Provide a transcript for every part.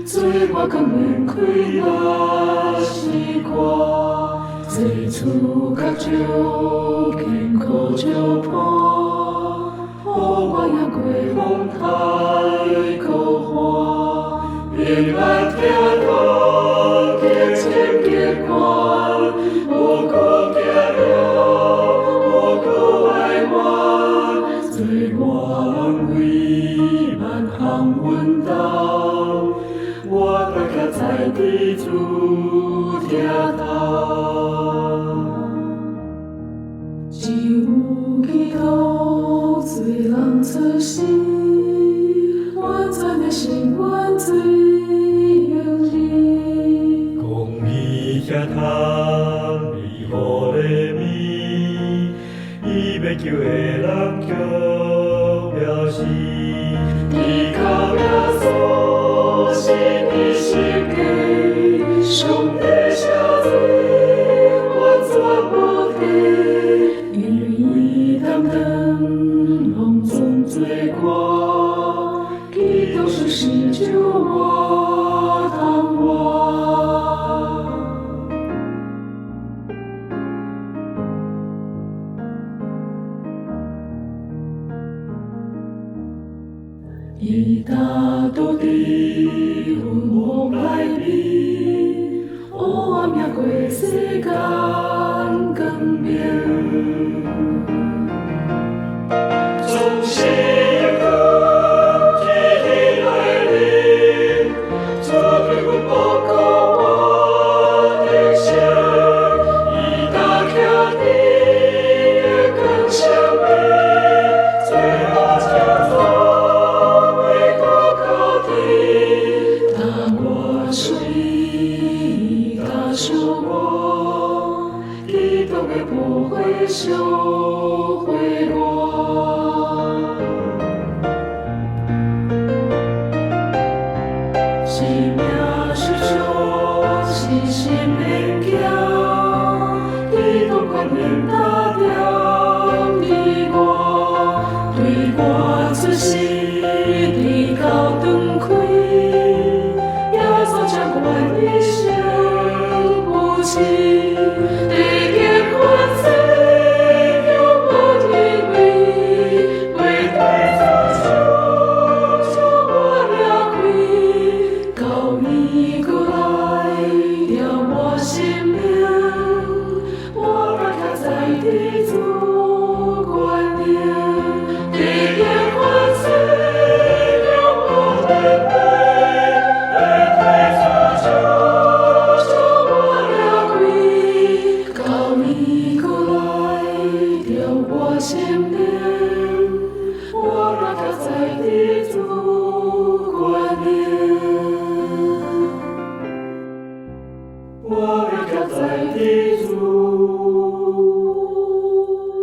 做我甘愿开若是歌，做厝甲少艰苦少破，予我也过风台高花，平安听到结情结关，无辜行了，无辜爱我，做我为万行运动。我大家在地主听到，只有祈祷最人出世，完全的心愿最有你。公义遐通你好礼物，伊要救的人叫了死，依靠耶稣是你心计，上帝赦罪完全无敌，因为伊担当隆重罪过，基督是施救我当我。伊打倒伫阮梦内面，黑暗也过世间光明。总是有光起来临，做对阮无辜我的心，伊打开你的光生命，最后交托。基督的宝血烧毁我，是命是错，是心免惊，基督冠冕打点伫我，对我出世地高长开，耶稣将我一生扶持。我要靠在地主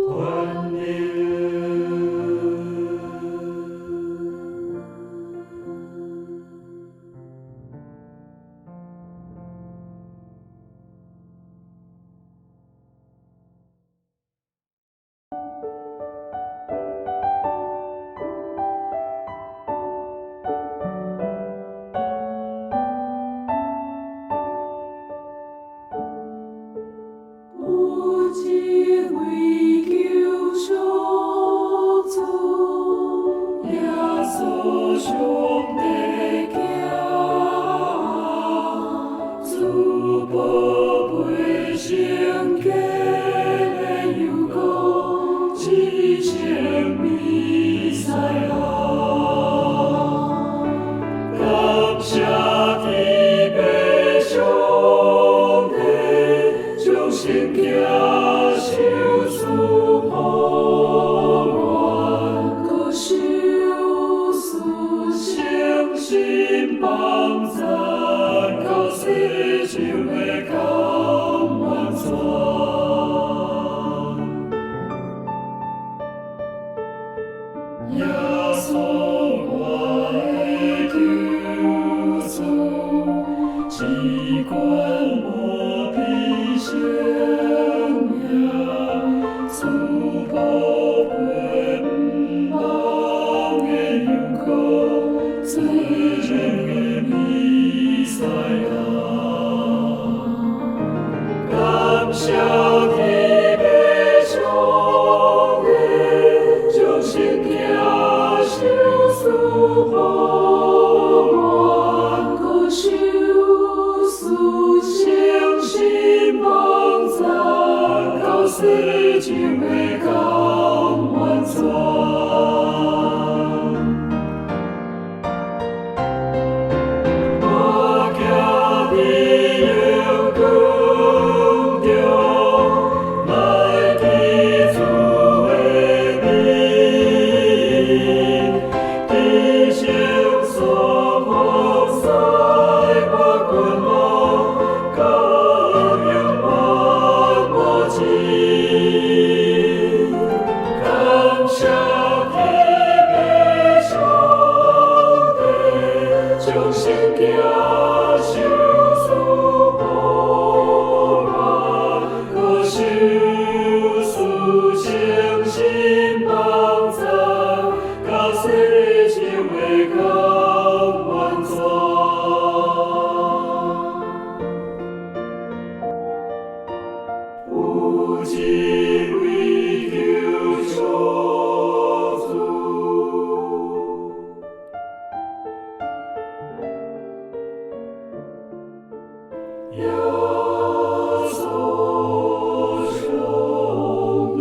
观念。有一位救赎主，耶稣上帝行，主宝贝圣洁的油膏，只称弥赛亚，感谢天父上帝，将圣洁受赐予我，可受赐诚心帮赞，到世上的甘愿全。耶稣我的救主，只管我披生命，主宝贝不忘的油膏，最真的米。心行受事无难，可受事诚心帮助，甲世上的甘愿全。有一位救赎主，耶稣兄弟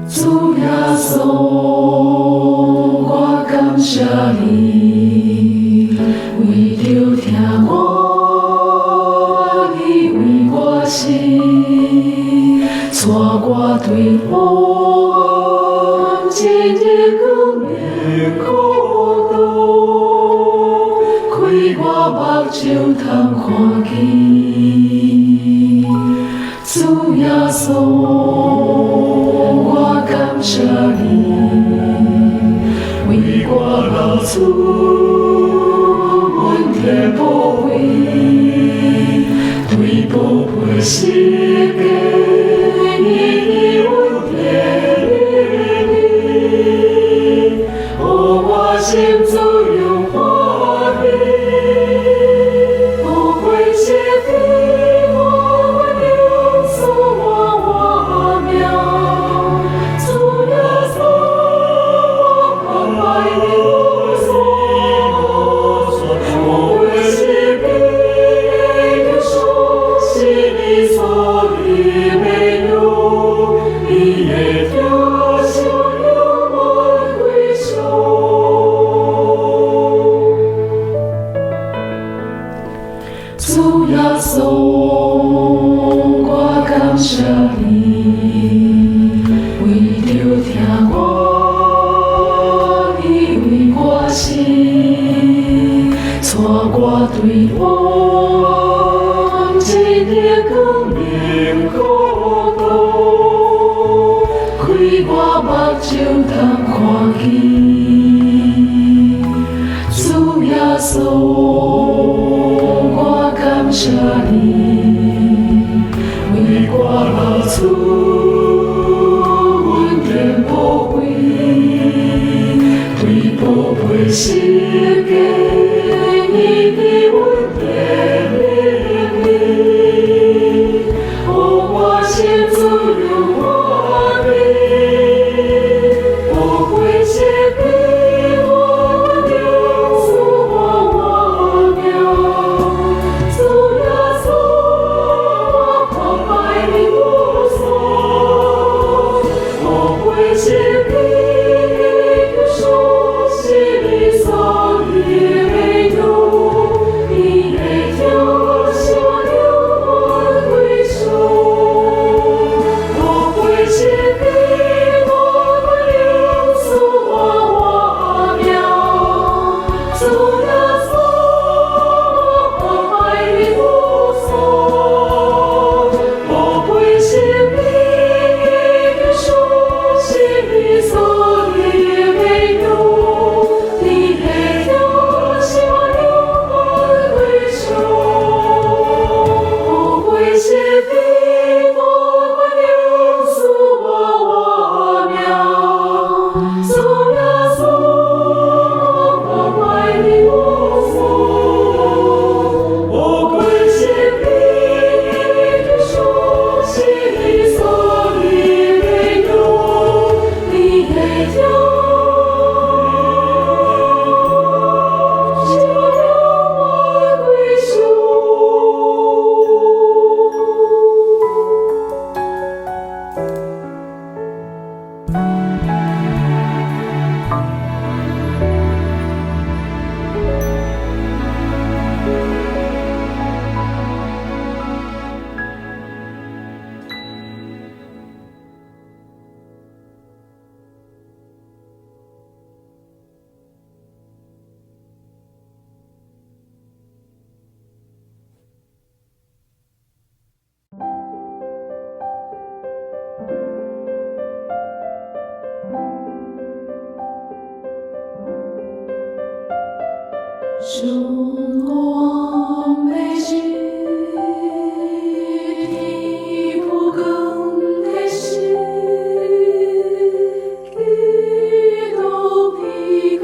主耶稣，我感谢你，为着听我，你为我死，带我对我今日光明国度，开我目睭通看见，主耶稣。我感谢你，为我流出阮的宝贝，对宝贝世界，你阮的你，互我心自由欢喜，宝贝世界，我永赐我命。主耶稣，我感谢你，为着听我，你为我死，带我对我今日光明国度，开我目睭通看见，主耶稣。感谢你，为我流出阮的宝贝，对宝贝世界，你阮的命，互我心自由欢喜，宝贝世界，我永赐我命。我生活美食，地不更的是，基督的家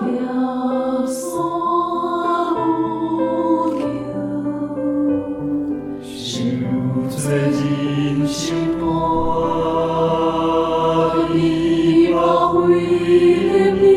了所路求，是最近心破的宝贵的命。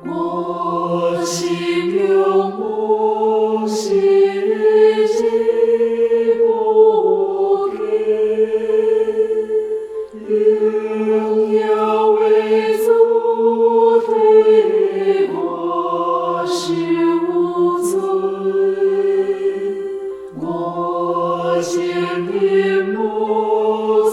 我心有我心之不给，应要为主推我是无罪，我心的母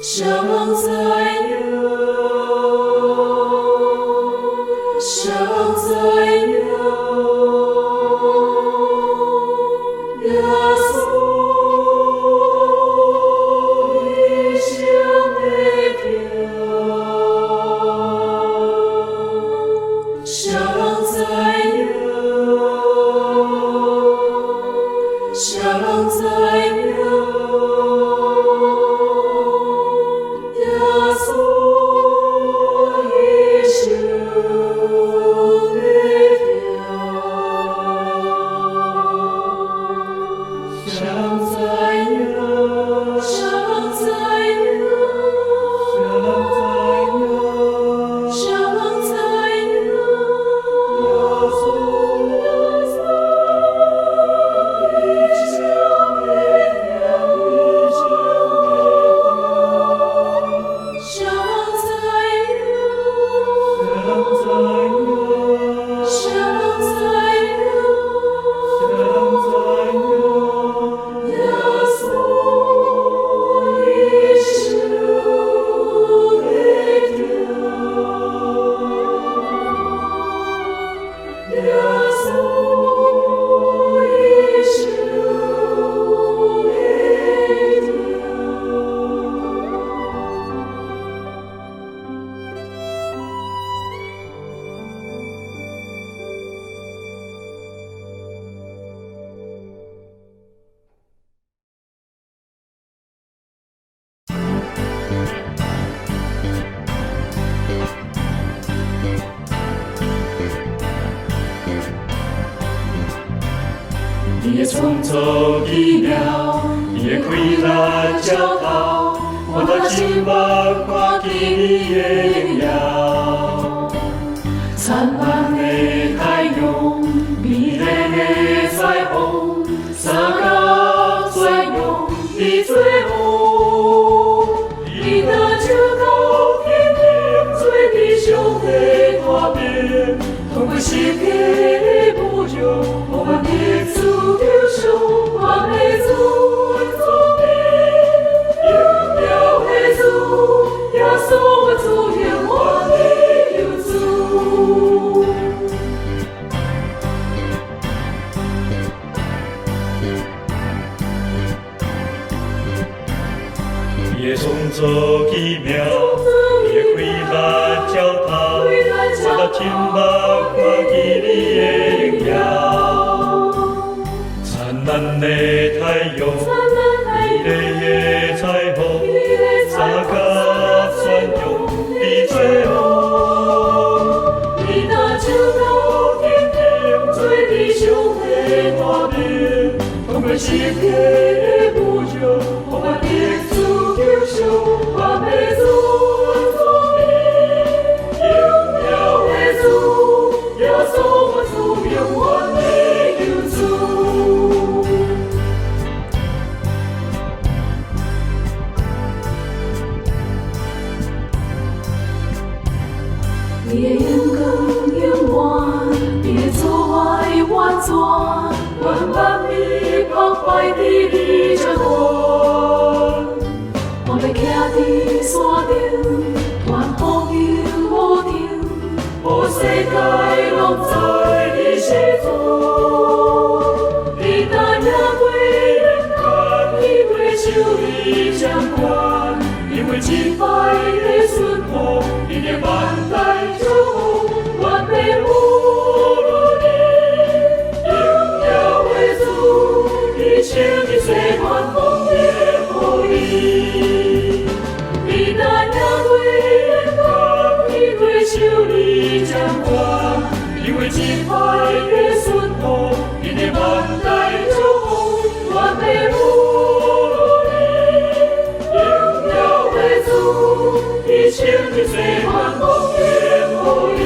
想在有，想在有，耶稣一生的条，想在有，想在有。你的创造奇妙，你的开咱教导，我的心目看见你的荣耀。灿烂的太阳，美丽的彩虹，三角转用你做好。你的手高天顶，做地上的大饼，通过世界的无常，我们的主。我的主，主名，荣耀的主，耶稣的主，永远的有主。你的创造奇妙，你的开咱教导，我的天目看见你的荣耀。灿烂的太阳，美丽的彩虹，三角转用你做好。你的手高天顶，做地上的大饼，通过世界的无常，我们的主救赎，我们主主名，荣耀的主，耶稣我主永远的有主。你的阳光永远，你的慈爱完全，万万米澎湃在你掌管。我要徛在山顶，愿风雨无停，予世界拢知你是主。你答应过人间，你会受你掌管，因为一摆的顺风，你的万代。请你随万风也可以，你答应过人间，你会受你掌管，因为一摆的顺风，你的万代祝福，完美无你，荣耀的主，你请你随万风也可以。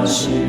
是